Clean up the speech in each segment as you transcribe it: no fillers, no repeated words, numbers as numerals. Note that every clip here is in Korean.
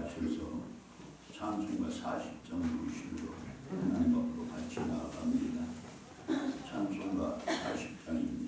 하셔서 찬송가 40장 부르시므로 하나님 앞으로 같이 나아갑니다. 찬송가 40장입니다.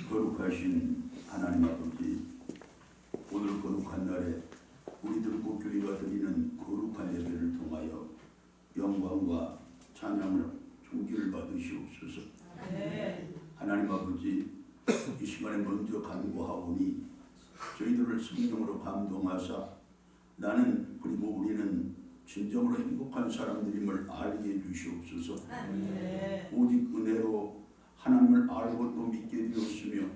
거룩하신 하나님 아버지, 오늘 거룩한 날에 우리들 국교회가 드리는 거룩한 예배를 통하여 영광과 찬양을 존귀를 받으시옵소서. 하나님 아버지, 이 시간에 먼저 간구하오니 저희들을 성령으로 감동하사 나는 그리고 우리는 진정으로 행복한 사람들임을 알게 해주시옵소서. 오직 은혜로 하나님을 알고 또 믿게 되었으며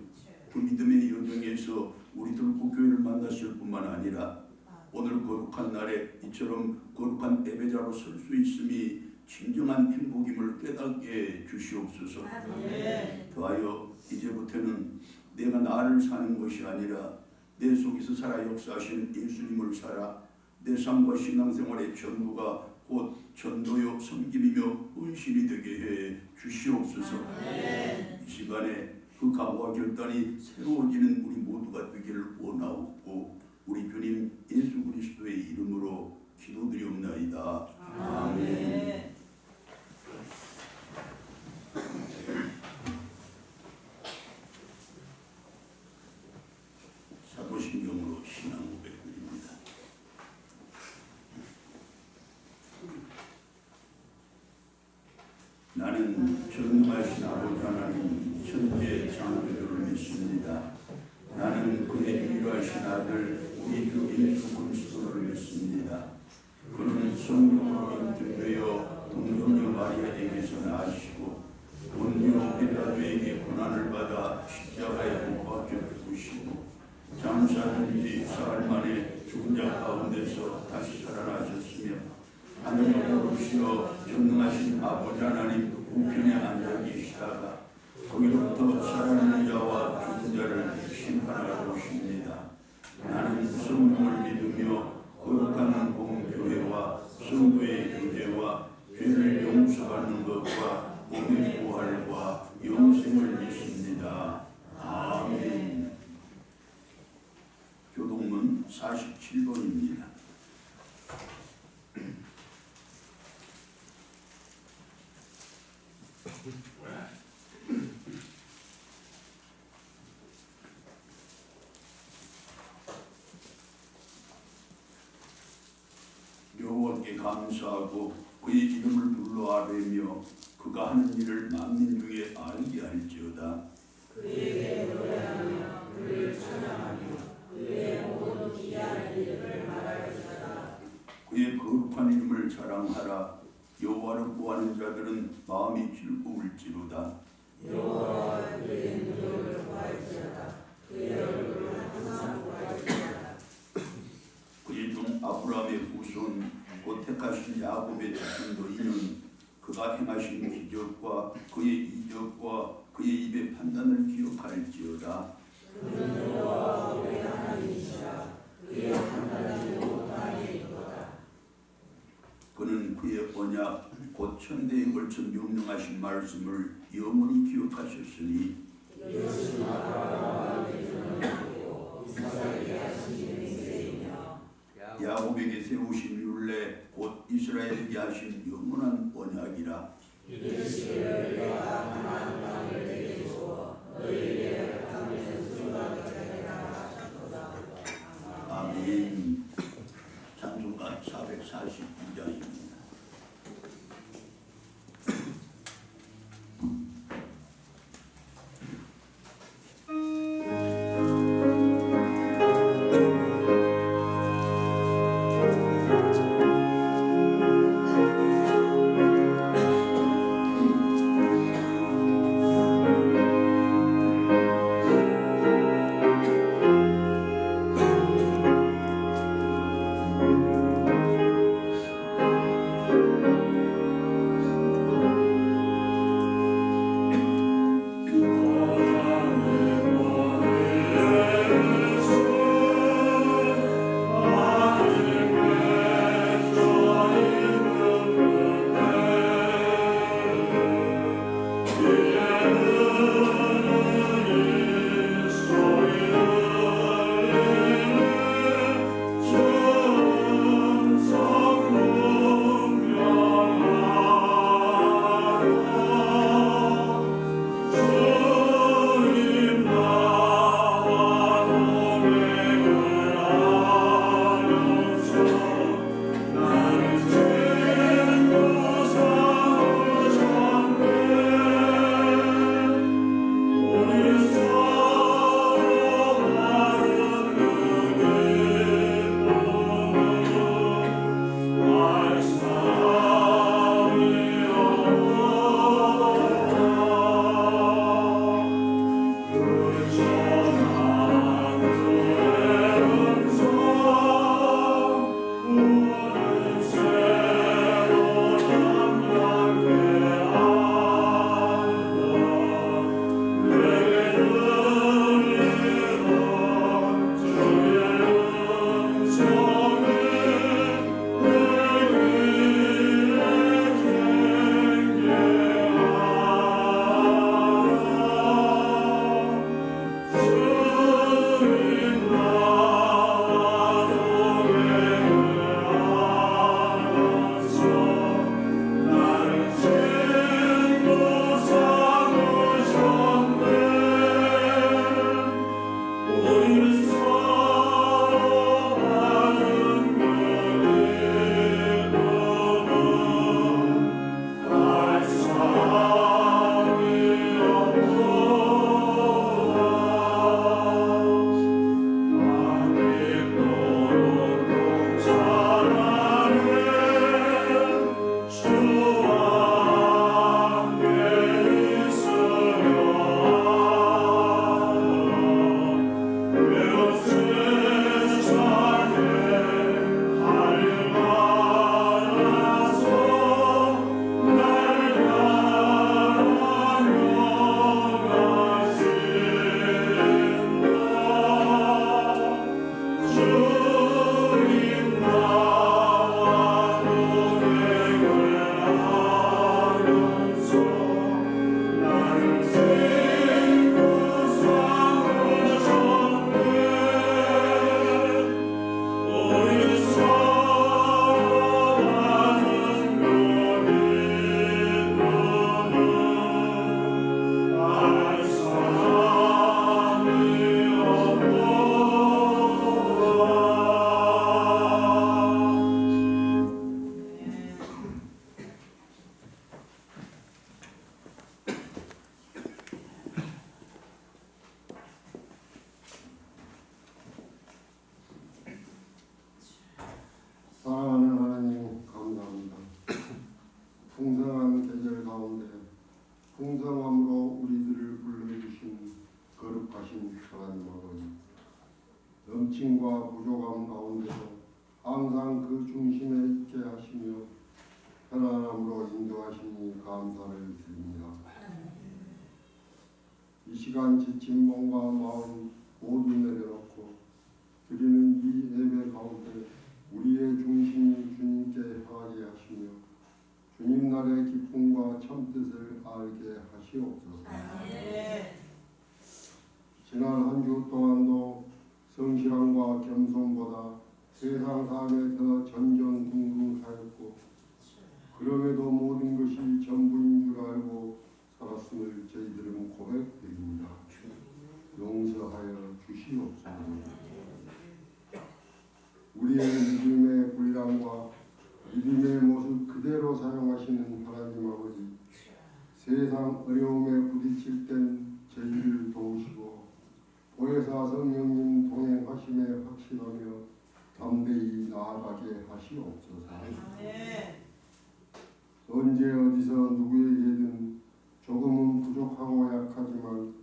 그 믿음의 여정에서 우리들 국교회를 만나실 뿐만 아니라 오늘 거룩한 날에 이처럼 거룩한 예배자로 설 수 있음이 진정한 행복임을 깨닫게 주시옵소서. 더하여 이제부터는 내가 나를 사는 것이 아니라 내 속에서 살아 역사하신 예수님을 살아 내 삶과 신앙생활의 전부가 곧 전도요 섬김이며 헌신이 되게 해 주시옵소서. 이 시간에 그 각오와 결단이 새로워지는 우리 모두가 되기를 원하옵고 우리 주님 예수 그리스도의 이름으로 기도드리옵나이다. 아멘. 나는 전능하신 아버지 하나님 천지의 창조주를 믿습니다. 나는 그의 유일하신 아들 우리 주 예수 그리스도를 믿습니다. 그는 성령으로 인도되어 동정녀 마리아에게서 나시고 본디오 빌라도에게 고난을 받아 십자가에 못 박혀 죽으시고 장사된 지 사흘 만에 죽은 자 가운데서 다시 살아나셨으며 하늘에 오르시어 전능하신 아버지 하나님 우편에 앉아 계시다가 거기로부터 살아있는 자와 죽은 자를 심판하러 오십니다. 나는 성령을 믿으며 거룩한 공교회와 성도의 교제와 죄를 용서받는 것과 몸의 부활과 영생을 믿습니다. 아멘. 교동문 47번입니다. 여호와께 감사하고 그의 이름을 불러 아뢰며 그가 하는 일을 만민 중에 알게 할지어다. 그에게 노래하며 그를 찬양하며 그의 모든 기이한 일을 말할지어다. 그의 거룩한 이름을 자랑하라. 여호와를 구하는 자들은 마음이 즐거울지로다. 여호와와 그의 능력을 구할지어다. 그의 얼굴을 항상 구할지어다. 그의 종 아브라함의 후손 곧 택하신 야곱의 자손도 이는 그가 행하신 기적과 그의 이적과 그의 입의 판단을 기억할지어다. 그는 여호와와 우리의 하나님이시라. 그의 판단이 용감하게 이거다. 그는 그의 언약 곧 천대에 걸쳐 명령하신 말씀을 영원히 기억하셨으니 이것은 아브라함과 그의 조상이고 이삭에게 하신 맹세이며 야곱에게 세우신 율례 곧 이스라엘에게 하신 영원한 언약이라. 이르시기를 내가 가나안 땅을 내게 주어 너희에게 땅을 수중하게 하리라 하셨도다. 아멘. 찬송가 442장입니다. 고민과 부족함 가운데서 항상 그 중심에 있게 하시며 편안함으로 인도하시니 감사를 드립니다. 이 시간 지친 몸과 마음 모두 내려놓고 드리는 이 예배 가운데 우리의 중심이 주님께 향하게 하시며 주님 나라의 기쁨과 참뜻을 알게 하시옵소서. 지난 한 주 동안도 성실함과 겸손보다 세상 삶에 더 전전긍긍하였고 그럼에도 모든 것이 전부인 줄 알고 살았음을 저희들은 고백드립니다. 용서하여 주시옵소서. 우리의 믿음의 분량과 믿음의 모습 그대로 사용하시는 하나님 아버지, 세상 어려움에 부딪힐 땐 저희를 도우시고 보혜사 성령님 동행하심에 확신하며 담대히 나아가게 하시옵소서. 언제 어디서 누구에게든 조금은 부족하고 약하지만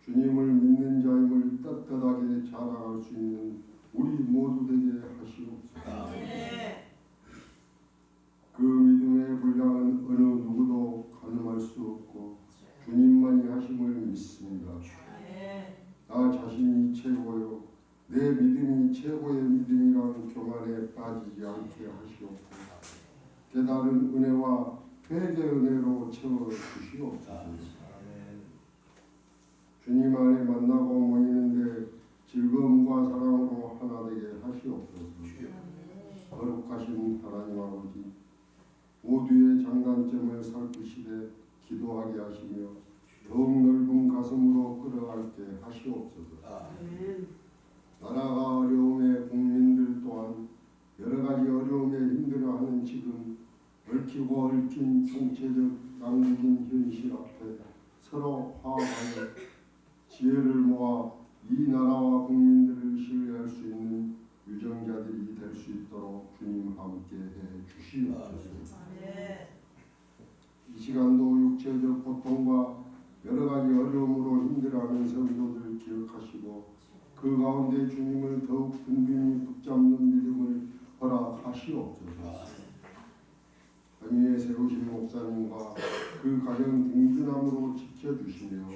주님을 믿는 자임을 떳떳하게 자랑할 수 있는 우리 모두 되게 하시옵소서. 그 믿음의 분량은 어느 누구도 가늠할 수 없고 주님만이 하심을 믿습니다. 나 자신이 최고요 내 믿음이 최고의 믿음이라는 교만에 빠지지 않게 하시옵고 깨달은 은혜와 회개 은혜로 채워주시옵소서. 주님 안에 만나고 모이는데 즐거움과 사랑으로 하나 되게 하시옵소서. 거룩하신 하나님 아버지, 모두의 장단점을 살피시되 기도하게 하시며 더욱 넓은 가슴으로 끌어갈게 하시옵소서. 나라가 어려움에 국민들 또한 여러 가지 어려움에 힘들어하는 지금 얽히고 얽힌 총체적 양국인 현실 앞에 서로 화합하여 지혜를 모아 이 나라와 국민들을 신뢰할 수 있는 유정자들이 될 수 있도록 주님 함께 해 주시옵소서. 이 시간도 육체적 고통과 여러 가지 어려움으로 힘들어하는 성도들을 기억하시고 그 가운데 주님을 더욱 든든히 붙잡는 믿음을 허락하시옵소서. 함위에 세우신 목사님과 그 가정 든든함으로 지켜주시며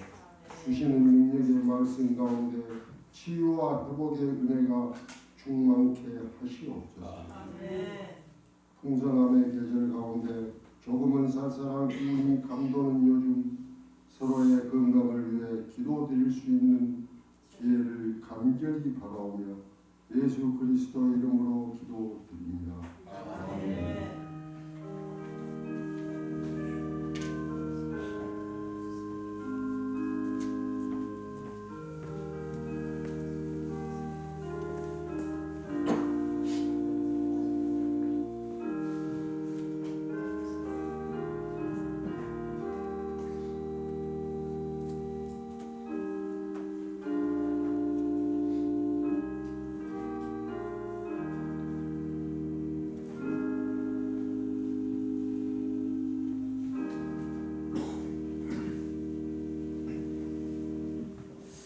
주시는 능력의 말씀 가운데 치유와 회복의 은혜가 충만케 하시옵소서. 풍성함의 계절 가운데 조금은 쌀쌀한 기운이 감도는 요즘 서로의 건강을 위해 기도드릴 수 있는 기회를 간절히 바라오며 예수 그리스도 이름으로 기도드립니다. 아멘.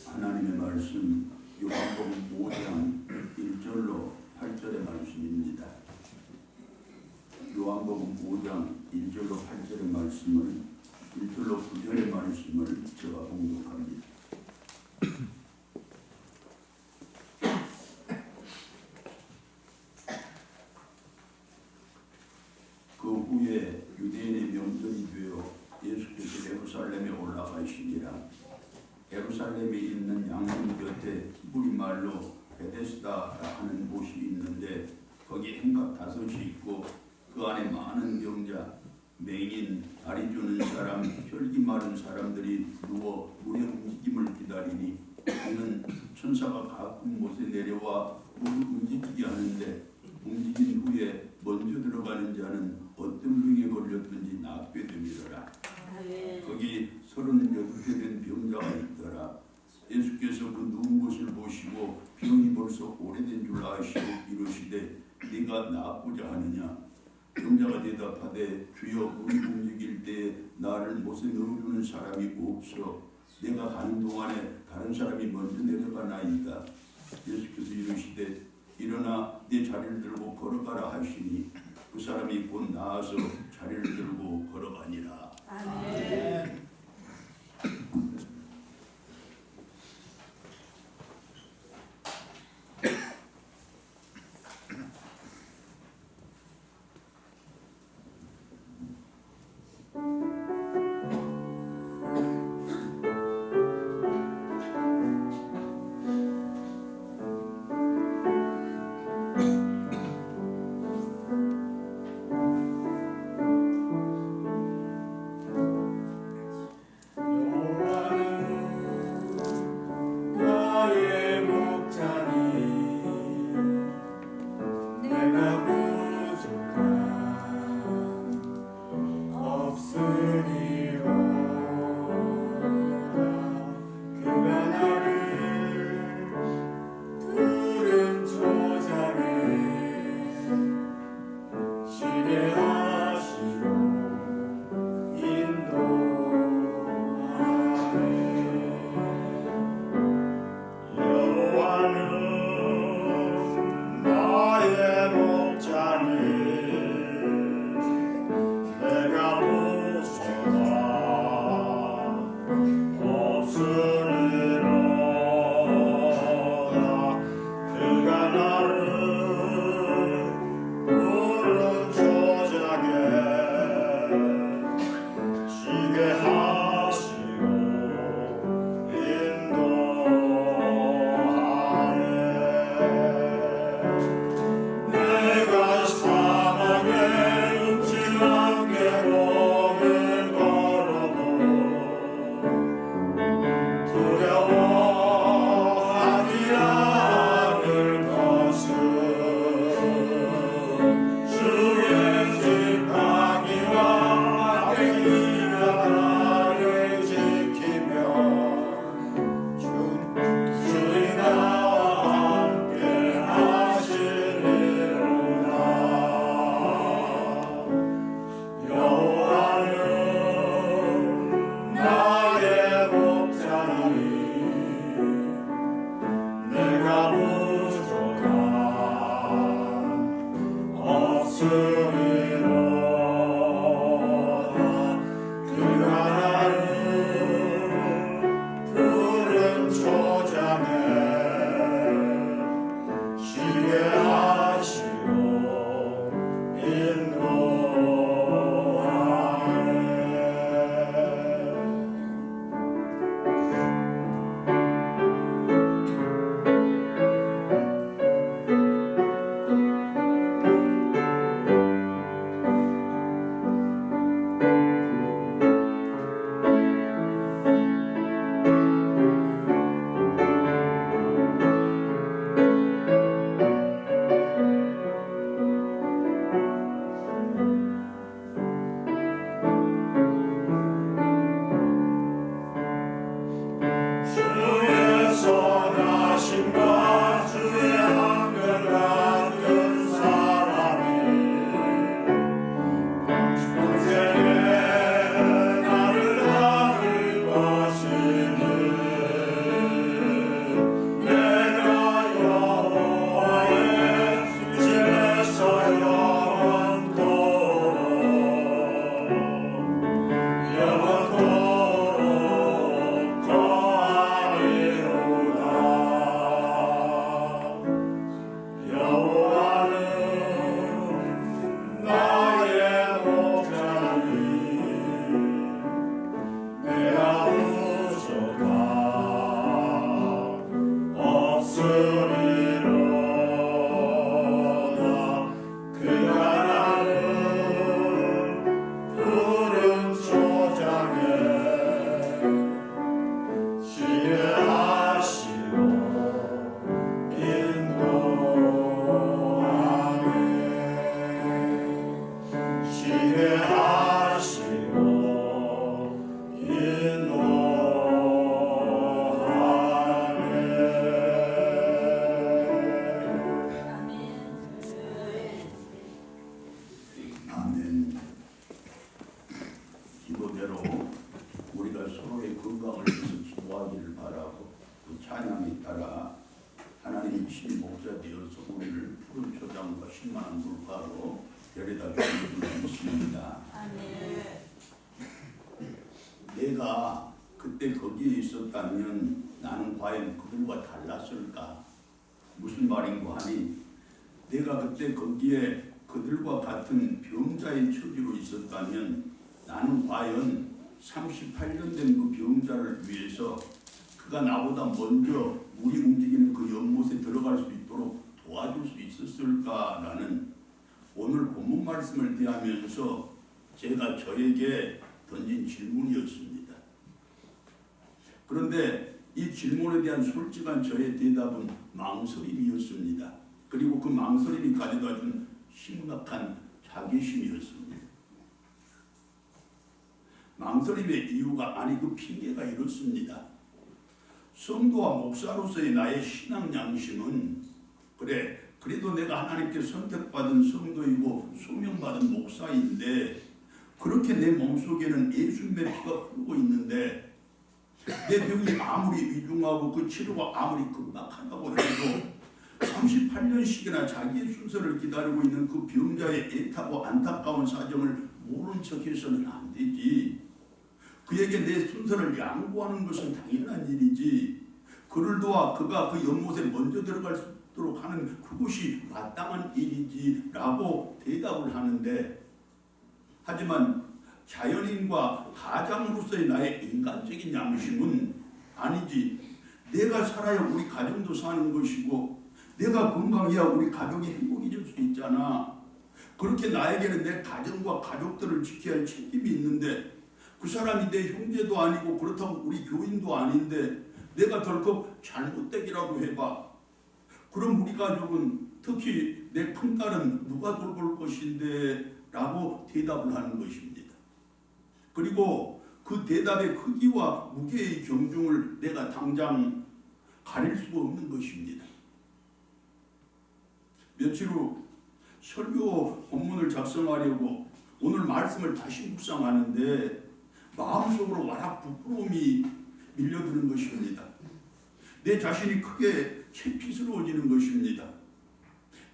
하나님의 말씀 요한복음 5장 1절로 8절의 말씀입니다. 요한복음 5장 1절로 8절의 말씀을 1절로 9절의 말씀을 제가 봉독합니다. 그 후에 유대인의 명절이 되어 예수께서 예루살렘에 올라가시니라. 예루살렘에 있는 양문 곁에 히브리 말로 베데스다라 하는 곳이 있는데 거기 행각 5이 있고 그 안에 많은 병자, 맹인, 다리 주는 사람, 혈기 마른 사람들이 누워 물의 움직임을 기다리니 이는 천사가 가끔 못에 내려와 물을 움직이게 하는데 움직인 후에 먼저 들어가는 자는 어떤 병에 걸렸든지 낫게 되리라. 거기 38개 된 병자가 있더라. 예수께서 그 누운 것을 보시고 병이 벌써 오래된 줄 아시고 이르시되 네가 나았고자 하느냐. 병자가 대답하되 주여 물이 움직일 때에 나를 못에 넣어주는 사람이 없어. 내가 가는 동안에 다른 사람이 먼저 내려가나이다. 예수께서 이르시되 일어나 네 자리를 들고 걸어가라 하시니 그 사람이 곧 나아서 자리를 들고 걸어가니라. 아멘. 하나님이 친히 목자 되어서 우리를 푸른 초장과 10만원 물가로 데려다 주는 있습니다. 내가 그때 거기에 있었다면 나는 과연 그들과 달랐을까? 무슨 말인고 하니 내가 그때 거기에 그들과 같은 병자의 처지로 있었다면 나는 과연 38년 된 그 병자를 위해서 그가 나보다 먼저 물이 움직이는 그 연못에 들어갈 수 있도록 도와줄 수 있었을까라는 오늘 본문 말씀을 대하면서 제가 저에게 던진 질문이었습니다. 그런데 이 질문에 대한 솔직한 저의 대답은 망설임이었습니다. 그리고 그 망설임이 가져다 준 심각한 자괴심이었습니다. 망설임의 이유가 아니 그 핑계가 이렇습니다. 성도와 목사로서의 나의 신앙 양심은 그래도 내가 하나님께 선택받은 성도이고 소명받은 목사인데 그렇게 내 몸속에는 예수님의 피가 흐르고 있는데 내 병이 아무리 위중하고 그 치료가 아무리 급박하다고 해도 38년씩이나 자기의 순서를 기다리고 있는 그 병자의 애타고 안타까운 사정을 모른 척해서는 안 되지. 그에게 내 순서를 양보하는 것은 당연한 일이지. 그를 도와 그가 그 연못에 먼저 들어갈 수 있도록 하는 그것이 마땅한 일이지 라고 대답을 하는데 하지만 자연인과 가장으로서의 나의 인간적인 양심은 아니지. 내가 살아야 우리 가정도 사는 것이고 내가 건강해야 우리 가족이 행복해질 수 있잖아. 그렇게 나에게는 내 가정과 가족들을 지켜야 할 책임이 있는데 그 사람이 내 형제도 아니고 그렇다고 우리 교인도 아닌데 내가 덜컥 잘못되기라도 해봐. 그럼 우리 가족은 특히 내 큰딸은 누가 돌볼 것인데 라고 대답을 하는 것입니다. 그리고 그 대답의 크기와 무게의 경중을 내가 당장 가릴 수가 없는 것입니다. 며칠 후 설교 본문을 작성하려고 오늘 말씀을 다시 묵상하는데 마음속으로 와락 부끄러움이 밀려드는 것입니다. 내 자신이 크게 창피스러워지는 것입니다.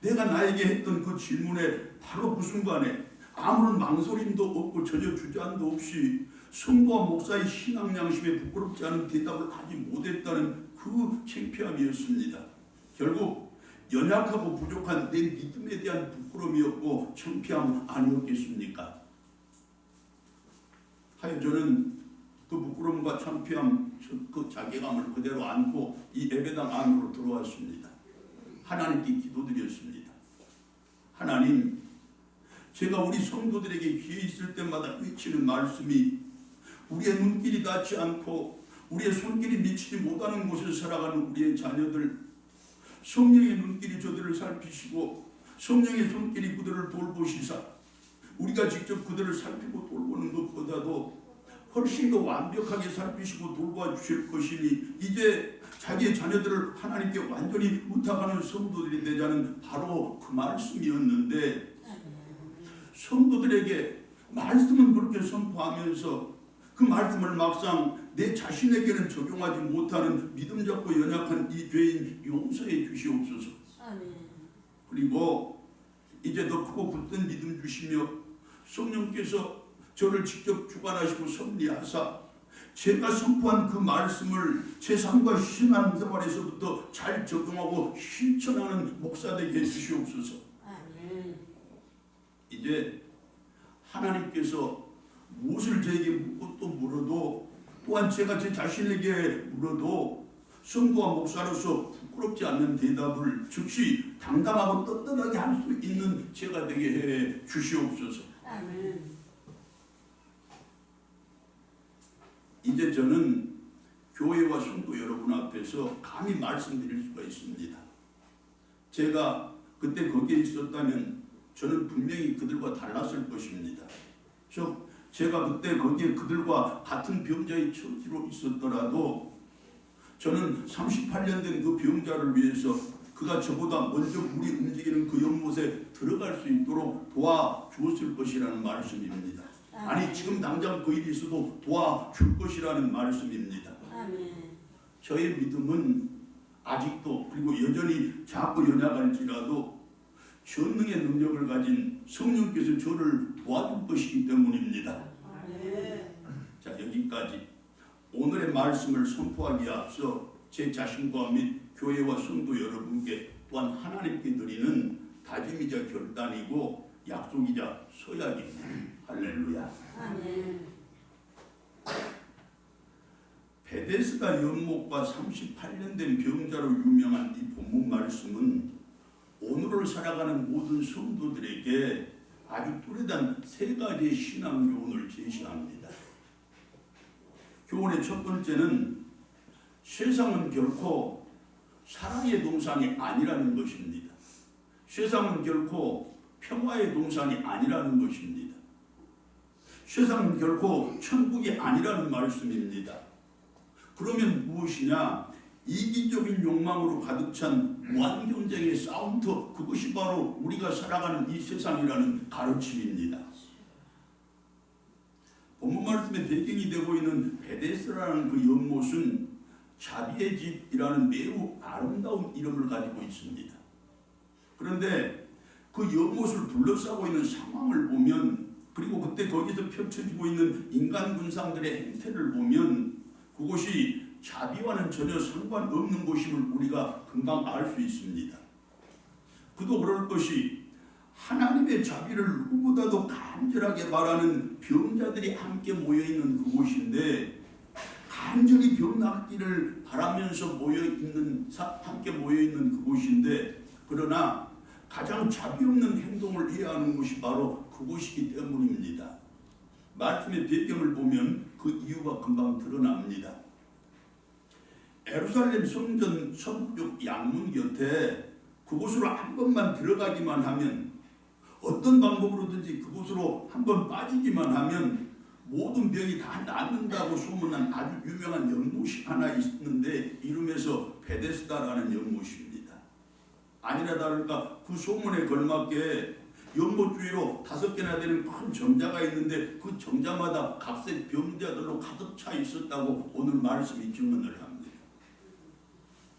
내가 나에게 했던 그 질문에 바로 그 순간에 아무런 망설임도 없고 전혀 주저함도 없이 성도와 목사의 신앙 양심에 부끄럽지 않은 대답을 하지 못했다는 그 창피함이었습니다. 결국 연약하고 부족한 내 믿음에 대한 부끄러움이었고 창피함은 아니었겠습니까? 하여 저는 그 부끄러움과 창피함, 그 자괴감을 그대로 안고 이 예배당 안으로 들어왔습니다. 하나님께 기도드렸습니다. 하나님, 제가 우리 성도들에게 기회 있을 때마다 외치는 말씀이 우리의 눈길이 닿지 않고 우리의 손길이 미치지 못하는 곳에서 살아가는 우리의 자녀들, 성령의 눈길이 저들을 살피시고 성령의 손길이 그들을 돌보시사 우리가 직접 그들을 살피고 돌보는 것보다도 훨씬 더 완벽하게 살피시고 돌봐 주실 것이니 이제 자기의 자녀들을 하나님께 완전히 의탁하는 성도들이 되자는 바로 그 말씀이었는데 성도들에게 말씀은 그렇게 선포하면서 그 말씀을 막상 내 자신에게는 적용하지 못하는 믿음 잡고 연약한 이 죄인 용서해 주시옵소서. 그리고 이제 더 크고 굳은 믿음 주시며 성령께서 저를 직접 주관하시고 섭리하사 제가 선포한 그 말씀을 제 삶과 신앙생활에서부터 잘 적용하고 실천하는 목사 되게 해주시옵소서. 이제 하나님께서 무엇을 저에게 묻고 또 물어도 또한 제가 제 자신에게 물어도 성도와 목사로서 부끄럽지 않는 대답을 즉시 당당하고 떳떳하게 할 수 있는 제가 되게 해 주시옵소서. 이제 저는 교회와 성도 여러분 앞에서 감히 말씀드릴 수가 있습니다. 제가 그때 거기에 있었다면 저는 분명히 그들과 달랐을 것입니다. 제가 그때 거기에 그들과 같은 병자의 처지로 있었더라도 저는 38년 된 그 병자를 위해서 그가 저보다 먼저 물이 움직이는 그 연못에 들어갈 수 있도록 도와주었을 것이라는 말씀입니다. 아니 지금 당장 그 일이 있어도 도와줄 것이라는 말씀입니다. 저의 믿음은 아직도 그리고 여전히 자꾸 연약할지라도 전능의 능력을 가진 성령께서 저를 도와줄 것이기 때문입니다. 자, 여기까지 오늘의 말씀을 선포하기에 앞서 제 자신과 및 교회와 성도 여러분께 또한 하나님께 드리는 다짐이자 결단이고 약속이자 서약입니다. 할렐루야. 아멘. 베데스다 연못과 38년 된 병자로 유명한 이 본문 말씀은 오늘을 살아가는 모든 성도들에게 아주 뚜렷한 세 가지의 신앙 교훈을 제시합니다. 교훈의 첫 번째는 세상은 결코 사랑의 동산이 아니라는 것입니다. 세상은 결코 평화의 동산이 아니라는 것입니다. 세상은 결코 천국이 아니라는 말씀입니다. 그러면 무엇이냐? 이기적인 욕망으로 가득 찬 무한경쟁의 싸움터, 그것이 바로 우리가 살아가는 이 세상이라는 가르침입니다. 본문 말씀의 배경이 되고 있는 베데스라는 그 연못은 자비의 집이라는 매우 아름다운 이름을 가지고 있습니다. 그런데 그 연못을 둘러싸고 있는 상황을 보면, 그리고 그때 거기서 펼쳐지고 있는 인간 군상들의 행태를 보면 그것이 자비와는 전혀 상관없는 것임을 우리가 금방 알 수 있습니다. 그도 그럴 것이 하나님의 자비를 누구보다도 간절하게 바라는 병자들이 함께 모여있는 그곳인데, 간절히 병 낫기를 바라면서 함께 모여있는 그곳인데, 그러나 가장 자비 없는 행동을 해야 하는 것이 바로 그곳이기 때문입니다. 말씀의 배경을 보면 그 이유가 금방 드러납니다. 예루살렘 성전 서북쪽 양문 곁에 그곳으로 한 번만 들어가기만 하면, 어떤 방법으로든지 그곳으로 한 번 빠지기만 하면 모든 병이 다 낫는다고 소문난 아주 유명한 연못이 하나 있는데, 이름에서 베데스다라는 연못입니다. 아니나 다를까 그 소문에 걸맞게 연못 주위로 5개나 되는 큰 정자가 있는데 그 정자마다 각색 병자들로 가득 차 있었다고 오늘 말씀이 증언을 합니다.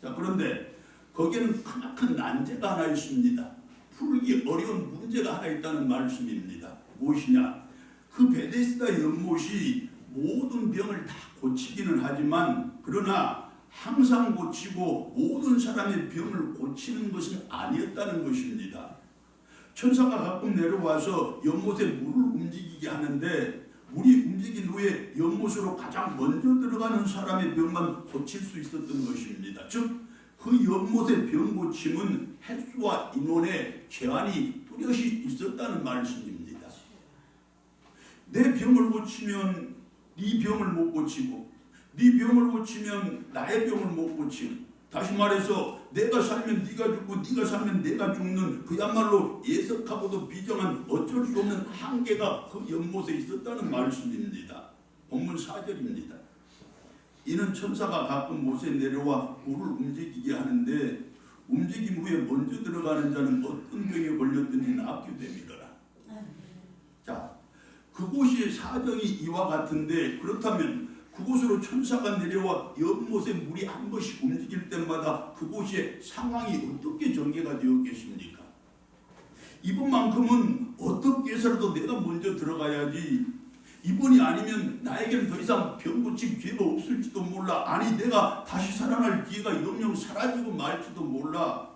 자, 그런데 거기에는 크나큰 난제가 하나 있습니다. 풀기 어려운 문제가 하나 있다는 말씀입니다. 무엇이냐? 그 베데스다 연못이 모든 병을 다 고치기는 하지만, 그러나 항상 고치고 모든 사람의 병을 고치는 것은 아니었다는 것입니다. 천사가 가끔 내려와서 연못에 물을 움직이게 하는데, 물이 움직인 후에 연못으로 가장 먼저 들어가는 사람의 병만 고칠 수 있었던 것입니다. 즉, 그 연못의 병 고침은 횟수와 인원의 제한이 뚜렷이 있었다는 말씀입니다. 내 병을 고치면 네 병을 못 고치고, 네 병을 고치면 나의 병을 못 고치는, 다시 말해서 내가 살면 네가 죽고 네가 살면 내가 죽는, 그야말로 예석하고도 비정한 어쩔 수 없는 한계가 그 연못에 있었다는 말씀입니다. 본문 4절입니다. 이는 천사가 가끔 못에 내려와 물을 움직이게 하는데, 움직임 후에 먼저 들어가는 자는 어떤 병에 걸렸든지 낫게 되밀어라. 자, 그곳이 사정이 이와 같은데, 그렇다면 그곳으로 천사가 내려와 연못에 물이 한 번씩 움직일 때마다 그곳의 상황이 어떻게 전개가 되었겠습니까? 이번만큼은 어떻게 해서라도 내가 먼저 들어가야지, 이번이 아니면 나에게는 더 이상 병 고칠 기회가 없을지도 몰라, 아니 내가 다시 살아날 기회가 영영 사라지고 말지도 몰라,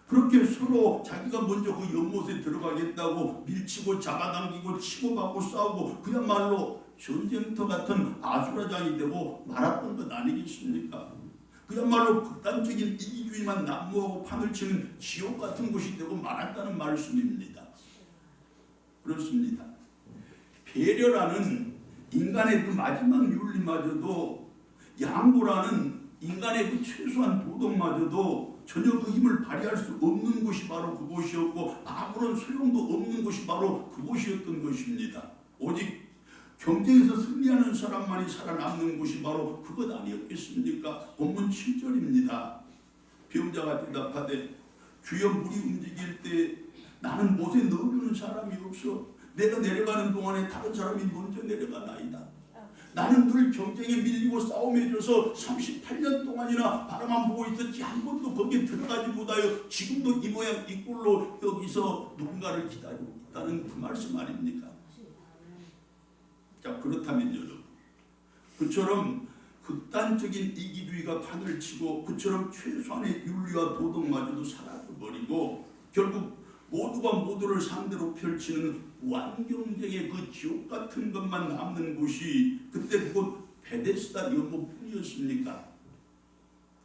그렇게 서로 자기가 먼저 그 연못에 들어가겠다고 밀치고 잡아당기고 치고받고 싸우고 그야말로 전쟁터 같은 아수라장이 되고 말았던 것 아니겠습니까? 그야말로 극단적인 이기주의만 난무하고 판을 치는 지옥 같은 곳이 되고 말았다는 말씀입니다. 그렇습니다. 배려라는 인간의 그 마지막 윤리마저도, 양보라는 인간의 그 최소한 도덕마저도 전혀 그 힘을 발휘할 수 없는 곳이 바로 그곳이었고, 아무런 소용도 없는 곳이 바로 그곳이었던 것입니다. 오직 경쟁에서 승리하는 사람만이 살아남는 곳이 바로 그것 아니었겠습니까? 본문 7절입니다. 병자가 대답하되 주여 물이 움직일 때 나는 못에 넣어주는 사람이 없어. 내가 내려가는 동안에 다른 사람이 먼저 내려가나이다. 나는 늘 경쟁에 밀리고 싸움에 져서 38년 동안이나 바라만 보고 있었지 한 번도 거기에 들어가지 못하여 지금도 이 모양 이 꼴로 여기서 누군가를 기다리고 있다는 그 말씀 아닙니까? 자, 그렇다면 여러분, 그처럼 극단적인 이기주의가 판을 치고 그처럼 최소한의 윤리와 도덕마저도 사라져버리고 결국 모두가 모두를 상대로 펼치는 무한경쟁의 그 지옥 같은 것만 남는 곳이 그때 그곳 베데스다 연못뿐이었습니까?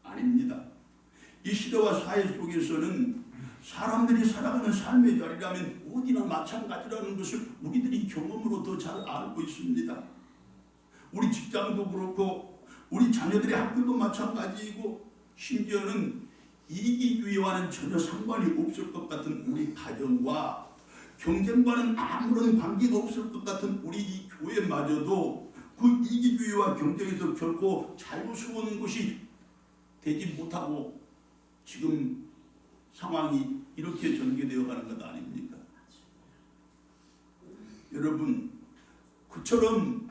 아닙니다. 이 시대와 사회 속에서는 사람들이 살아가는 삶의 자리라면 어디나 마찬가지라는 것을 우리들이 경험으로 더 잘 알고 있습니다. 우리 직장도 그렇고 우리 자녀들의 학교도 마찬가지이고 심지어는 이기주의와는 전혀 상관이 없을 것 같은 우리 가정과 경쟁과는 아무런 관계가 없을 것 같은 우리 이 교회마저도 그 이기주의와 경쟁에서 결코 자유스러운 것이 되지 못하고 지금 상황이 이렇게 전개되어 가는 것 아닙니까? 여러분, 그처럼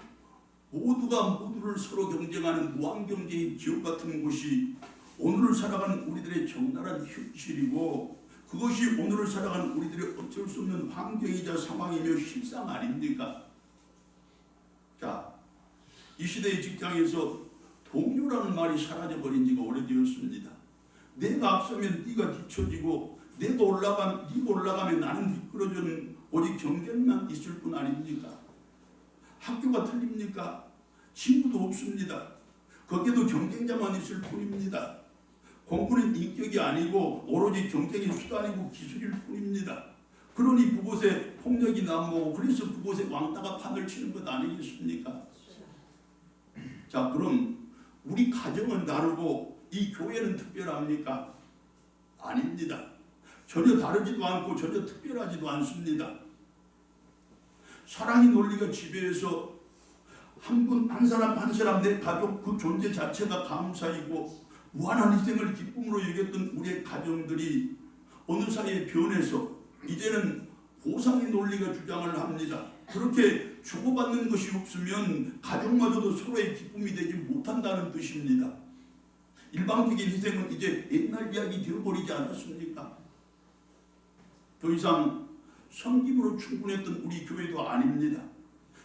모두가 모두를 서로 경쟁하는 무한경쟁의 지옥 같은 곳이 오늘을 살아가는 우리들의 적나라한 현실이고 그것이 오늘을 살아가는 우리들의 어쩔 수 없는 환경이자 상황이며 실상 아닙니까? 자, 이 시대의 직장에서 동료라는 말이 사라져버린 지가 오래되었습니다. 내가 앞서면 네가 뒤처지고 네가 올라가면 나는 미끄러지는 오직 경쟁만 있을 뿐 아닙니까? 학교가 틀립니까? 친구도 없습니다. 거기에도 경쟁자만 있을 뿐입니다. 공부는 인격이 아니고 오로지 경쟁의 수단이고 기술일 뿐입니다. 그러니 그곳에 폭력이 난무하고 그래서 그곳에 왕따가 판을 치는 것 아니겠습니까? 자, 그럼 우리 가정은 다르고 이 교회는 특별합니까? 아닙니다. 전혀 다르지도 않고 전혀 특별하지도 않습니다. 사랑의 논리가 지배해서 한 사람 내 가족 그 존재 자체가 감사이고 무한한 희생을 기쁨으로 여겼던 우리의 가정들이 어느 사이에 변해서 이제는 보상의 논리가 주장을 합니다. 그렇게 주고받는 것이 없으면 가족마저도 서로의 기쁨이 되지 못한다는 뜻입니다. 일방적인 희생은 이제 옛날 이야기 되어버리지 않았습니까? 더 이상 섬김으로 충분했던 우리 교회도 아닙니다.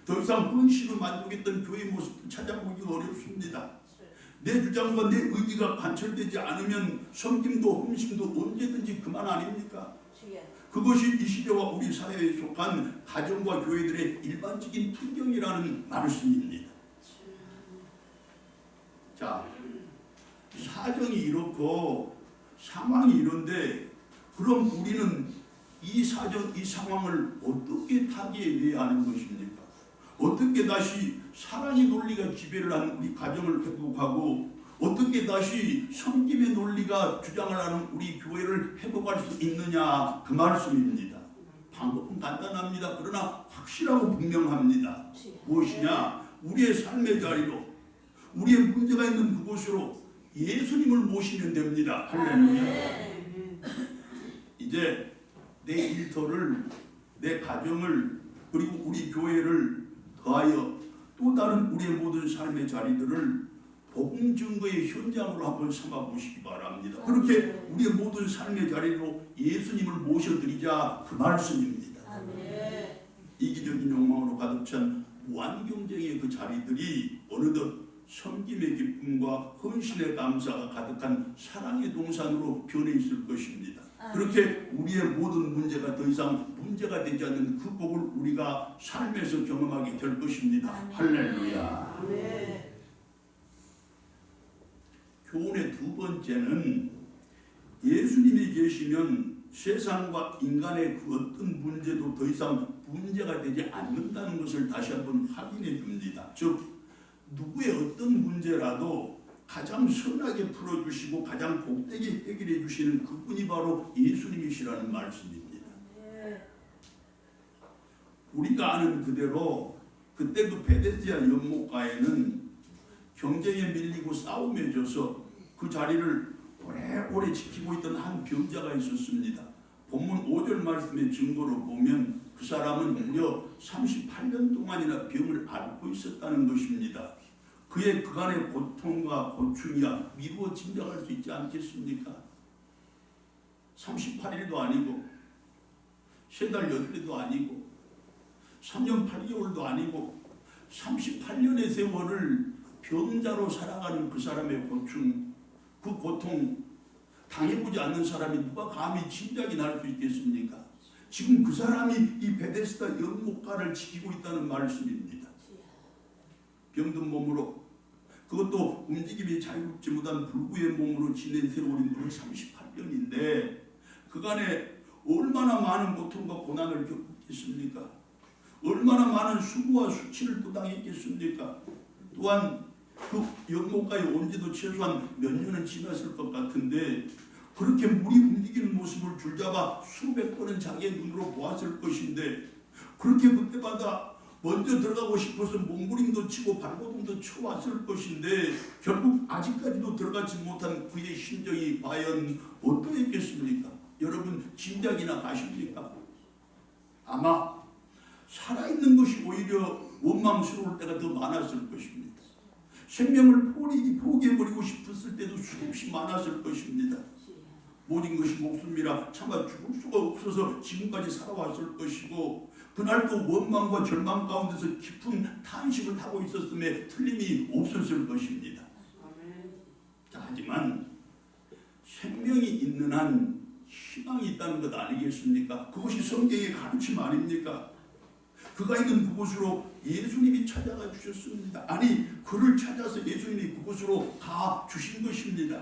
더 이상 헌신으로 만족했던 교회의 모습도 찾아보기가 어렵습니다. 내 주장과 내 의지가 관철되지 않으면 섬김도 헌신도 언제든지 그만 아닙니까? 그것이 이 시대와 우리 사회에 속한 가정과 교회들의 일반적인 풍경이라는 말씀입니다. 자, 사정이 이렇고 상황이 이런데 그럼 우리는 이 사정, 이 상황을 어떻게 타개해내야 하는 것입니까? 어떻게 다시 사랑의 논리가 지배를 한 우리 가정을 회복하고 어떻게 다시 섬김의 논리가 주장을 하는 우리 교회를 회복할 수 있느냐 그 말씀입니다. 방법은 간단합니다. 그러나 확실하고 분명합니다. 무엇이냐? 우리의 삶의 자리로 우리의 문제가 있는 그곳으로 예수님을 모시면 됩니다. 할렐루야. 이제 내 일터를, 내 가정을, 그리고 우리 교회를 더하여 또 다른 우리의 모든 삶의 자리들을 복음 증거의 현장으로 한번 삼아보시기 바랍니다. 그렇게 우리의 모든 삶의 자리로 예수님을 모셔드리자 그 말씀입니다. 이기적인 욕망으로 가득 찬 무한경쟁의 그 자리들이 어느덧 섬김의 기쁨과 헌신의 감사가 가득한 사랑의 동산으로 변해 있을 것입니다. 그렇게 우리의 모든 문제가 더 이상 문제가 되지 않는 그 복을 우리가 삶에서 경험하게 될 것입니다. 할렐루야. 교훈의 두 번째는 예수님이 계시면 세상과 인간의 그 어떤 문제도 더 이상 문제가 되지 않는다는 것을 다시 한번 확인해 줍니다. 즉 누구의 어떤 문제라도 가장 선하게 풀어주시고 가장 복되게 해결해 주시는 그분이 바로 예수님이시라는 말씀입니다. 우리가 아는 그대로 그때 그 베데스다 연못가에는 경쟁에 밀리고 싸움에 져서 그 자리를 오래오래 지키고 있던 한 병자가 있었습니다. 본문 5절 말씀의 증거로 보면 그 사람은 무려 38년 동안이나 병을 앓고 있었다는 것입니다. 그의 그간의 고통과 고충이야 미루어 짐작할 수 있지 않겠습니까? 38일도 아니고 3달 8일도 아니고 3년 8개월도 아니고 38년의 세월을 병자로 살아가는 그 사람의 고충, 그 고통 당해보지 않는 사람이 누가 감히 짐작이 날 수 있겠습니까? 지금 그 사람이 이 베데스다 연못가를 지키고 있다는 말씀입니다. 병든 몸으로, 그것도 움직임이 자유롭지 못한 불구의 몸으로 지낸 세월이 무려 38년인데 그간에 얼마나 많은 고통과 고난을 겪었겠습니까? 얼마나 많은 수고와 수치를 또 당했겠습니까? 또한 그 연못가에 온 지도 최소한 몇 년은 지났을 것 같은데 그렇게 물이 움직이는 모습을 줄잡아 수백 번은 자기의 눈으로 보았을 것인데 그렇게 그때마다 먼저 들어가고 싶어서 몸부림도 치고 발버둥도 쳐왔을 것인데 결국 아직까지도 들어가지 못한 그의 심정이 과연 어떠했겠습니까? 여러분 짐작이나 가십니까? 아마 살아있는 것이 오히려 원망스러울 때가 더 많았을 것입니다. 생명을 포기해버리고 싶었을 때도 수없이 많았을 것입니다. 모든 것이 목숨이라 차마 죽을 수가 없어서 지금까지 살아왔을 것이고 그날도 원망과 절망 가운데서 깊은 탄식을 하고 있었음에 틀림이 없었을 것입니다. 자, 하지만 생명이 있는 한 희망이 있다는 것 아니겠습니까? 그것이 성경의 가르침 아닙니까? 그가 있는 그곳으로 예수님이 찾아가 주셨습니다. 아니 그를 찾아서 예수님이 그곳으로 가 주신 것입니다.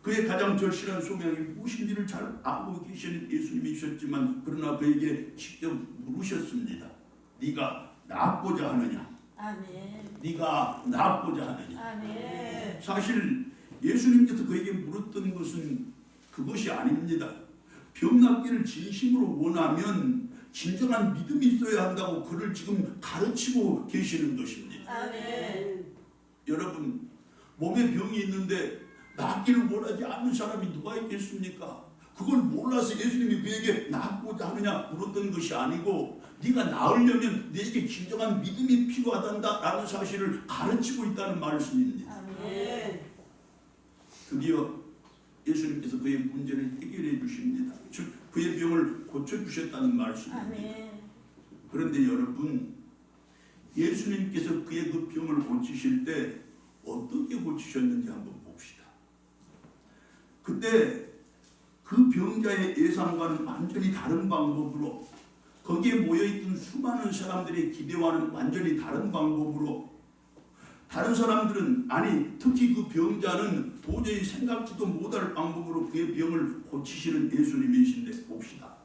그의 가장 절실한 소명이 무엇인지를 잘 알고 계시는 예수님이셨지만 그러나 그에게 직접 물으셨습니다. 네가 낫고자 하느냐? 네가 낫고자 하느냐? 사실 예수님께서 그에게 물었던 것은 그것이 아닙니다. 병 낫기를 진심으로 원하면 진정한 믿음이 있어야 한다고 그를 지금 가르치고 계시는 것입니다. 여러분 몸에 병이 있는데 낫기를 원하지 않는 사람이 누가 있겠습니까? 그걸 몰라서 예수님이 그에게 낫고자 하느냐 물었던 것이 아니고 네가 나으려면 너에게 진정한 믿음이 필요하단다라는 사실을 가르치고 있다는 말씀입니다. 드디어 예수님께서 그의 문제를 해결해 주십니다. 즉 그의 병을 고쳐주셨다는 말씀입니다. 그런데 여러분 예수님께서 그의 그 병을 고치실 때 어떻게 고치셨는지 한번 봅시다. 그때 그 병자의 예상과는 완전히 다른 방법으로 거기에 모여있던 수많은 사람들의 기대와는 완전히 다른 방법으로 다른 사람들은 아니 특히 그 병자는 도저히 생각지도 못할 방법으로 그의 병을 고치시는 예수님이신데 봅시다.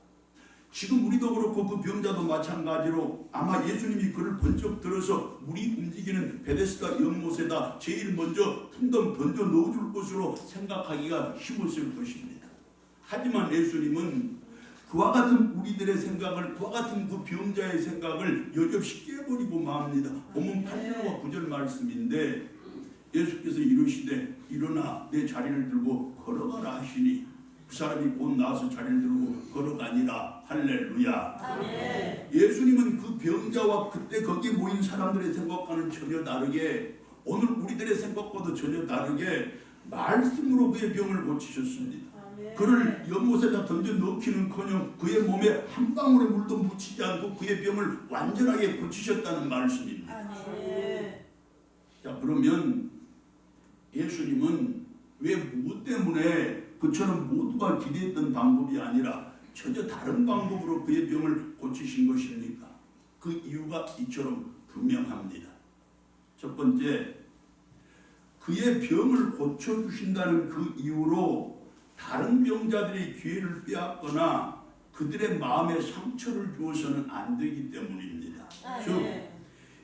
지금 우리도 그렇고 그 병자도 마찬가지로 아마 예수님이 그를 번쩍 들어서 물이 움직이는 베데스다 연못에다 제일 먼저 풍덩 던져 넣어줄 것으로 생각하기가 쉬웠을 것입니다. 하지만 예수님은 그와 같은 우리들의 생각을 그와 같은 그 병자의 생각을 여지없이 깨버리고 맙니다. 본문 8절과 9절 말씀인데 예수께서 이르시되 일어나 내 자리를 들고 걸어가라 하시니 그 사람이 곧 나와서 자리를 들고 걸어가니라. 할렐루야. 아멘. 예수님은 그 병자와 그때 거기에 모인 사람들의 생각과는 전혀 다르게 오늘 우리들의 생각과도 전혀 다르게 말씀으로 그의 병을 고치셨습니다. 그를 연못에다 던져 넣기는커녕 그의 몸에 한 방울의 물도 묻히지 않고 그의 병을 완전하게 고치셨다는 말씀입니다. 자, 그러면 예수님은 왜 무엇 때문에 그처럼 모두가 기대했던 방법이 아니라 전혀 다른 방법으로 그의 병을 고치신 것입니까? 그 이유가 이처럼 분명합니다. 첫 번째, 그의 병을 고쳐주신다는 그 이유로 다른 병자들의 기회를 빼앗거나 그들의 마음에 상처를 주어서는 안 되기 때문입니다. 즉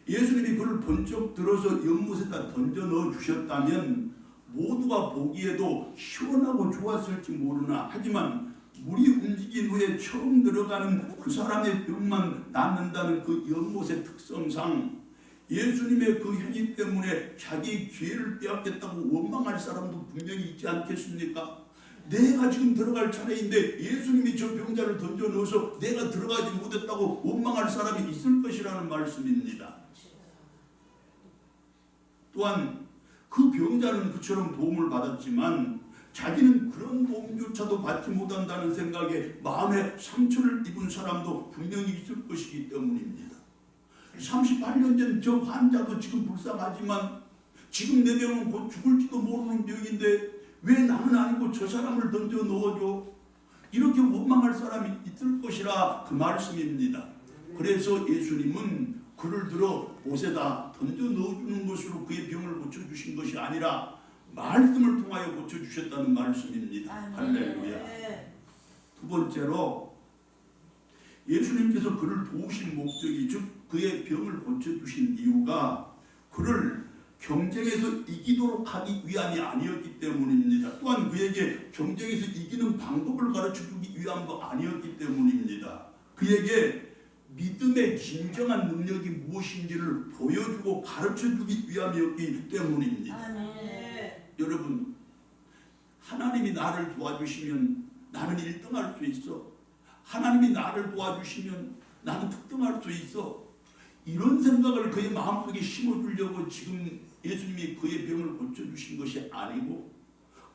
예수님이 그를 번쩍 들어서 연못에다 던져 넣어 주셨다면 모두가 보기에도 시원하고 좋았을지 모르나 하지만 물이 움직인 후에 처음 들어가는 그 사람의 병만 낫는다는 그 연못의 특성상 예수님의 그 행위 때문에 자기 기회를 빼앗겠다고 원망할 사람도 분명히 있지 않겠습니까? 내가 지금 들어갈 차례인데 예수님이 저 병자를 던져 넣어서 내가 들어가지 못했다고 원망할 사람이 있을 것이라는 말씀입니다. 또한 그 병자는 그처럼 도움을 받았지만 자기는 그런 도움조차도 받지 못한다는 생각에 마음에 상처를 입은 사람도 분명히 있을 것이기 때문입니다. 38년 전 저 환자도 지금 불쌍하지만 지금 내 병은 곧 죽을지도 모르는 병인데 왜 나는 아니고 저 사람을 던져 넣어줘? 이렇게 원망할 사람이 있을 것이라 그 말씀입니다. 그래서 예수님은 그를 들어 못에다 던져 넣어주는 것으로 그의 병을 고쳐주신 것이 아니라 말씀을 통하여 고쳐주셨다는 말씀입니다. 할렐루야. 두 번째로 예수님께서 그를 도우신 목적이 즉 그의 병을 고쳐주신 이유가 그를 경쟁에서 이기도록 하기 위함이 아니었기 때문입니다. 또한 그에게 경쟁에서 이기는 방법을 가르쳐주기 위함도 아니었기 때문입니다. 그에게 믿음의 진정한 능력이 무엇인지를 보여주고 가르쳐주기 위함이었기 때문입니다. 여러분, 하나님이 나를 도와주시면 나는 1등할 수 있어. 하나님이 나를 도와주시면 나는 특등할 수 있어. 이런 생각을 그의 마음속에 심어주려고 지금 예수님이 그의 병을 고쳐주신 것이 아니고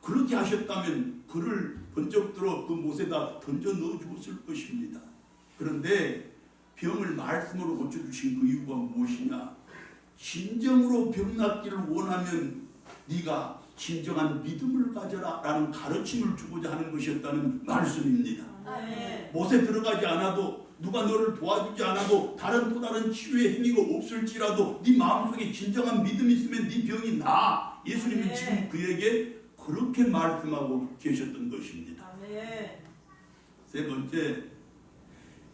그렇게 하셨다면 그를 번쩍 들어 그 못에다 던져 넣어주었을 것입니다. 그런데 병을 말씀으로 고쳐주신 그 이유가 무엇이냐? 진정으로 병 낫기를 원하면 네가 진정한 믿음을 가져라 라는 가르침을 주고자 하는 것이었다는 말씀입니다. 못에 들어가지 않아도 누가 너를 도와주지 않아도 또 다른 치유의 행위가 없을지라도 네 마음속에 진정한 믿음이 있으면 네 병이 나아. 예수님은 지금 그에게 그렇게 말씀하고 계셨던 것입니다. 세 번째,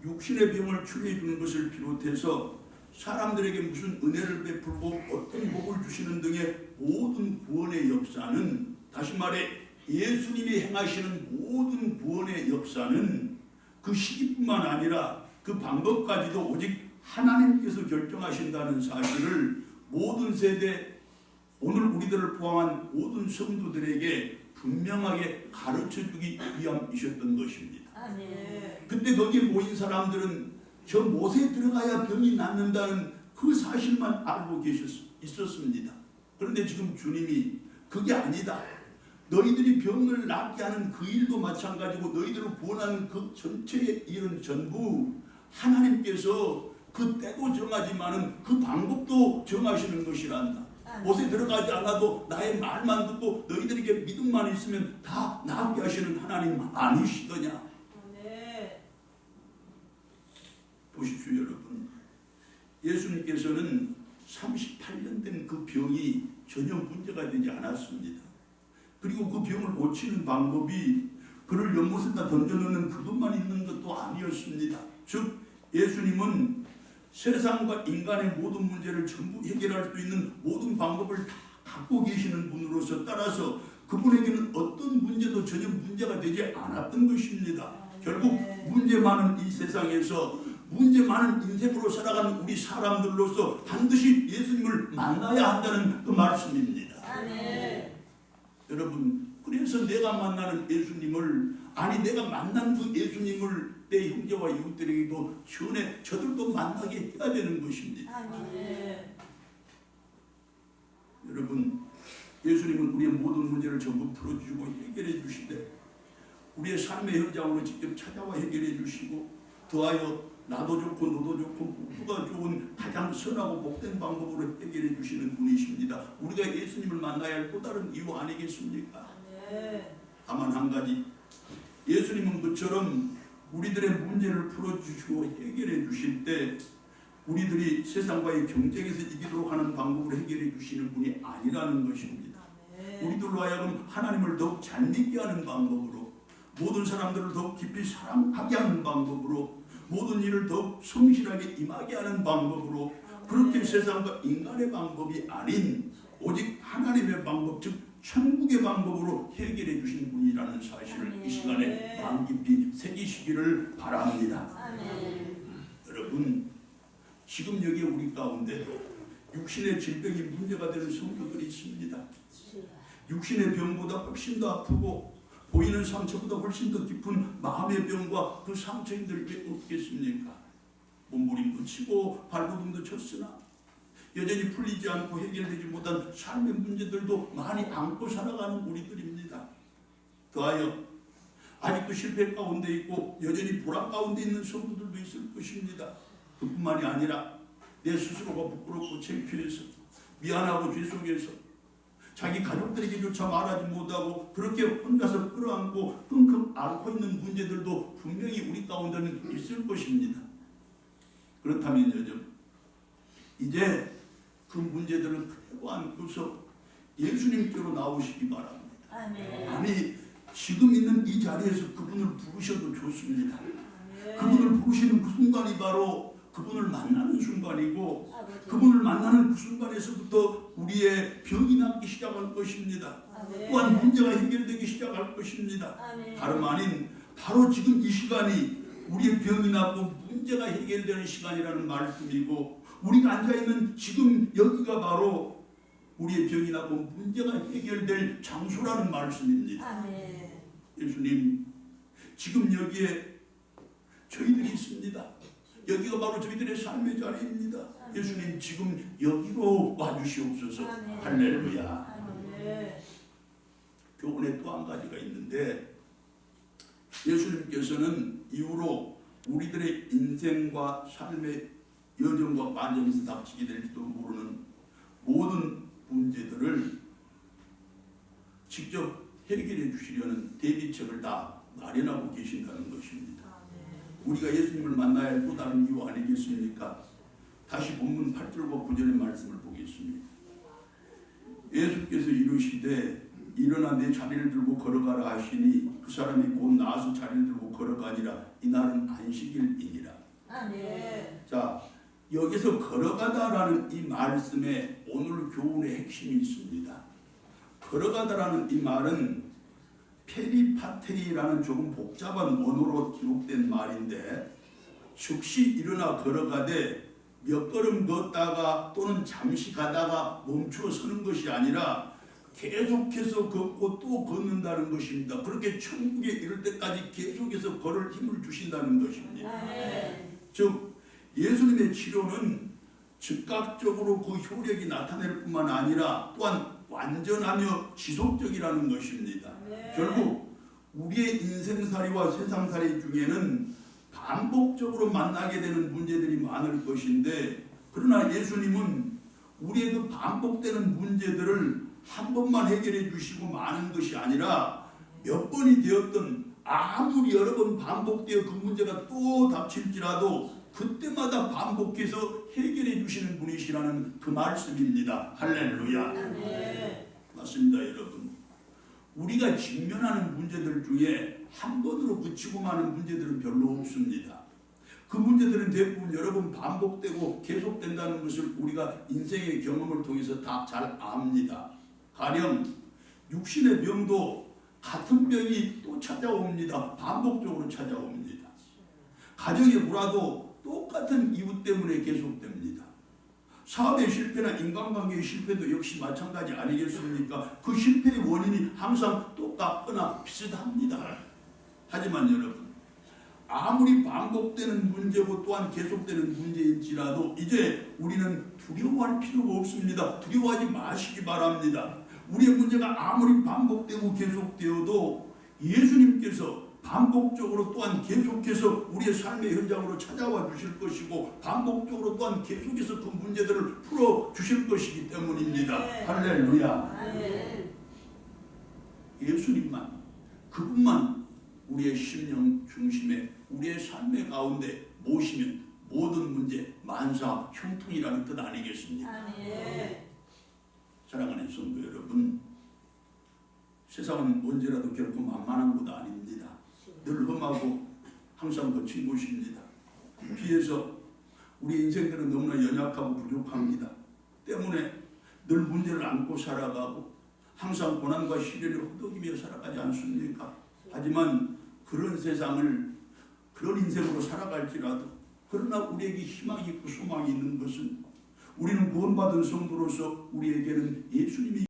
육신의 병을 치유해 주는 것을 비롯해서 사람들에게 무슨 은혜를 베풀고 어떤 복을 주시는 등의 모든 구원의 역사는, 다시 말해 예수님이 행하시는 모든 구원의 역사는 그 시기뿐만 아니라 그 방법까지도 오직 하나님께서 결정하신다는 사실을 모든 세대, 오늘 우리들을 포함한 모든 성도들에게 분명하게 가르쳐주기 위함이셨던 것입니다. 그때 거기에 모인 사람들은 저 못에 들어가야 병이 낫는다는 그 사실만 알고 있었습니다. 그런데 지금 주님이 그게 아니다. 너희들이 병을 낫게 하는 그 일도 마찬가지고 너희들을 구원하는 그 전체의 일은 전부 하나님께서 그 때도 정하지만은 그 방법도 정하시는 것이란다. 못에 들어가지 않아도 나의 말만 듣고 너희들에게 믿음만 있으면 다 낫게 하시는 하나님 아니시더냐. 보십시오 여러분. 예수님께서는 38년 된 그 병이 전혀 문제가 되지 않았습니다. 그리고 그 병을 고치는 방법이 그를 연못에다 던져넣는 그것만 있는 것도 아니었습니다. 즉 예수님은 세상과 인간의 모든 문제를 전부 해결할 수 있는 모든 방법을 다 갖고 계시는 분으로서 따라서 그분에게는 어떤 문제도 전혀 문제가 되지 않았던 것입니다. 결국 문제 많은 이 세상에서 문제 많은 인생으로 살아가는 우리 사람들로서 반드시 예수님을 만나야 한다는 그 말씀입니다. 여러분, 그래서 내가 만나는 예수님을, 아니 내가 만난 그 예수님을 내 형제와 이웃들에게도 전해 저들도 만나게 해야 되는 것입니다. 여러분, 예수님은 우리의 모든 문제를 전부 풀어주시고 해결해 주시되 우리의 삶의 현장으로 직접 찾아와 해결해 주시고 더하여 나도 좋고 너도 좋고 모두가 좋은 가장 선하고 복된 방법으로 해결해 주시는 분이십니다. 우리가 예수님을 만나야 할 또 다른 이유 아니겠습니까? 다만 한 가지, 예수님은 그처럼 우리들의 문제를 풀어주시고 해결해 주실 때 우리들이 세상과의 경쟁에서 이기도록 하는 방법으로 해결해 주시는 분이 아니라는 것입니다. 우리들로 하여금 하나님을 더욱 잘 믿게 하는 방법으로, 모든 사람들을 더욱 깊이 사랑하게 하는 방법으로, 모든 일을 더욱 성실하게 임하게 하는 방법으로, 그렇게 세상과 인간의 방법이 아닌 오직 하나님의 방법, 즉 천국의 방법으로 해결해 주신 분이라는 사실을 이 시간에 마음 깊이 새기시기를 바랍니다. 여러분, 지금 여기 우리 가운데 육신의 질병이 문제가 되는 성도들이 있습니다. 육신의 병보다 훨씬 더 아프고 보이는 상처보다 훨씬 더 깊은 마음의 병과 그 상처인들 왜 없겠습니까? 몸부림도 치고 발버둥도 쳤으나 여전히 풀리지 않고 해결되지 못한 삶의 문제들도 많이 안고 살아가는 우리들입니다. 더하여 아직도 실패 가운데 있고 여전히 불안 가운데 있는 성도들도 있을 것입니다. 그뿐만이 아니라 내 스스로가 부끄럽고 창피해서 미안하고 죄송해서 자기 가족들에게조차 말하지 못하고 그렇게 혼자서 끌어안고 끙끙 앓고 있는 문제들도 분명히 우리 가운데는 있을 것입니다. 그렇다면 요즘 이제 그 문제들을 그대로 안고서 예수님께로 나오시기 바랍니다. 아멘. 아니 지금 있는 이 자리에서 그분을 부르셔도 좋습니다. 그분을 부르시는 그 순간이 바로 그분을 만나는 순간이고 아버지. 그분을 만나는 그 순간에서부터 우리의 병이 낫기 시작할 것입니다. 아멘. 또한 문제가 해결되기 시작할 것입니다. 아멘. 다름 아닌 바로 지금 이 시간이 우리의 병이 낫고 문제가 해결되는 시간이라는 말씀이고 우리가 앉아있는 지금 여기가 바로 우리의 병이 낫고 문제가 해결될 장소라는 말씀입니다. 아멘. 예수님 지금 여기에 저희들이 있습니다. 여기가 바로 저희들의 삶의 자리입니다. 예수님 지금 여기로 와주시옵소서. 아멘. 할렐루야. 아멘. 교훈에 또 한 가지가 있는데 예수님께서는 이후로 우리들의 인생과 삶의 여정과 반전에서 닥치게 될지도 모르는 모든 문제들을 직접 해결해 주시려는 대비책을 다 마련하고 계신다는 것입니다. 우리가 예수님을 만나야 할 또 다른 이유 아니겠습니까? 다시 본문 8절과 9절의 말씀을 보겠습니다. 예수께서 이르시되 일어나 내 자리를 들고 걸어가라 하시니 그 사람이 곧 나와서 자리를 들고 걸어가니라. 이날은 안식일이니라. 아멘. 자, 여기서 걸어가다라는 이 말씀에 오늘 교훈의 핵심이 있습니다. 걸어가다라는 이 말은 페리파테리라는 조금 복잡한 언어로 기록된 말인데 즉시 일어나 걸어가되 몇 걸음 걷다가 또는 잠시 가다가 멈추어 서는 것이 아니라 계속해서 걷고 또 걷는다는 것입니다. 그렇게 천국에 이를 때까지 계속해서 걸을 힘을 주신다는 것입니다. 아멘. 즉 예수님의 치료는 즉각적으로 그 효력이 나타낼 뿐만 아니라 또한 완전하며 지속적이라는 것입니다. 결국 우리의 인생살이와 세상살이 중에는 반복적으로 만나게 되는 문제들이 많을 것인데 그러나 예수님은 우리의 그 반복되는 문제들을 한 번만 해결해 주시고 마는 것이 아니라 몇 번이 되었든 아무리 여러 번 반복되어 그 문제가 또 닥칠지라도 그때마다 반복해서 해결해 주시는 분이시라는 그 말씀입니다. 할렐루야. 아멘. 맞습니다, 여러분. 우리가 직면하는 문제들 중에 한 번으로 그치고 마는 문제들은 별로 없습니다. 그 문제들은 대부분 여러 번 반복되고 계속된다는 것을 우리가 인생의 경험을 통해서 다 잘 압니다. 가령 육신의 병도 같은 병이 또 찾아옵니다. 반복적으로 찾아옵니다. 가정의 불화도 똑같은 이유 때문에 계속됩니다. 사업의 실패나 인간관계의 실패도 역시 마찬가지 아니겠습니까? 그 실패의 원인이 항상 똑같거나 비슷합니다. 하지만 여러분, 아무리 반복되는 문제고 또한 계속되는 문제일지라도 이제 우리는 두려워할 필요가 없습니다. 두려워하지 마시기 바랍니다. 우리의 문제가 아무리 반복되고 계속되어도 예수님께서 반복적으로 또한 계속해서 우리의 삶의 현장으로 찾아와 주실 것이고 반복적으로 또한 계속해서 그 문제들을 풀어 주실 것이기 때문입니다. 할렐루야. 아멘. 예수님만 그분만 우리의 심령 중심에 우리의 삶의 가운데 모시면 모든 문제 만사 형통이라는 뜻 아니겠습니까? 아멘. 사랑하는 성도 여러분, 세상은 언제라도 결코 만만한 곳 아닙니다. 늘 험하고 항상 거친 곳입니다. 비해서 우리 인생들은 너무나 연약하고 부족합니다. 때문에 늘 문제를 안고 살아가고 항상 고난과 시련을 허덕이며 살아가지 않습니까? 하지만 그런 세상을 그런 인생으로 살아갈지라도 그러나 우리에게 희망이 있고 소망이 있는 것은 우리는 구원받은 성도로서 우리에게는 예수님이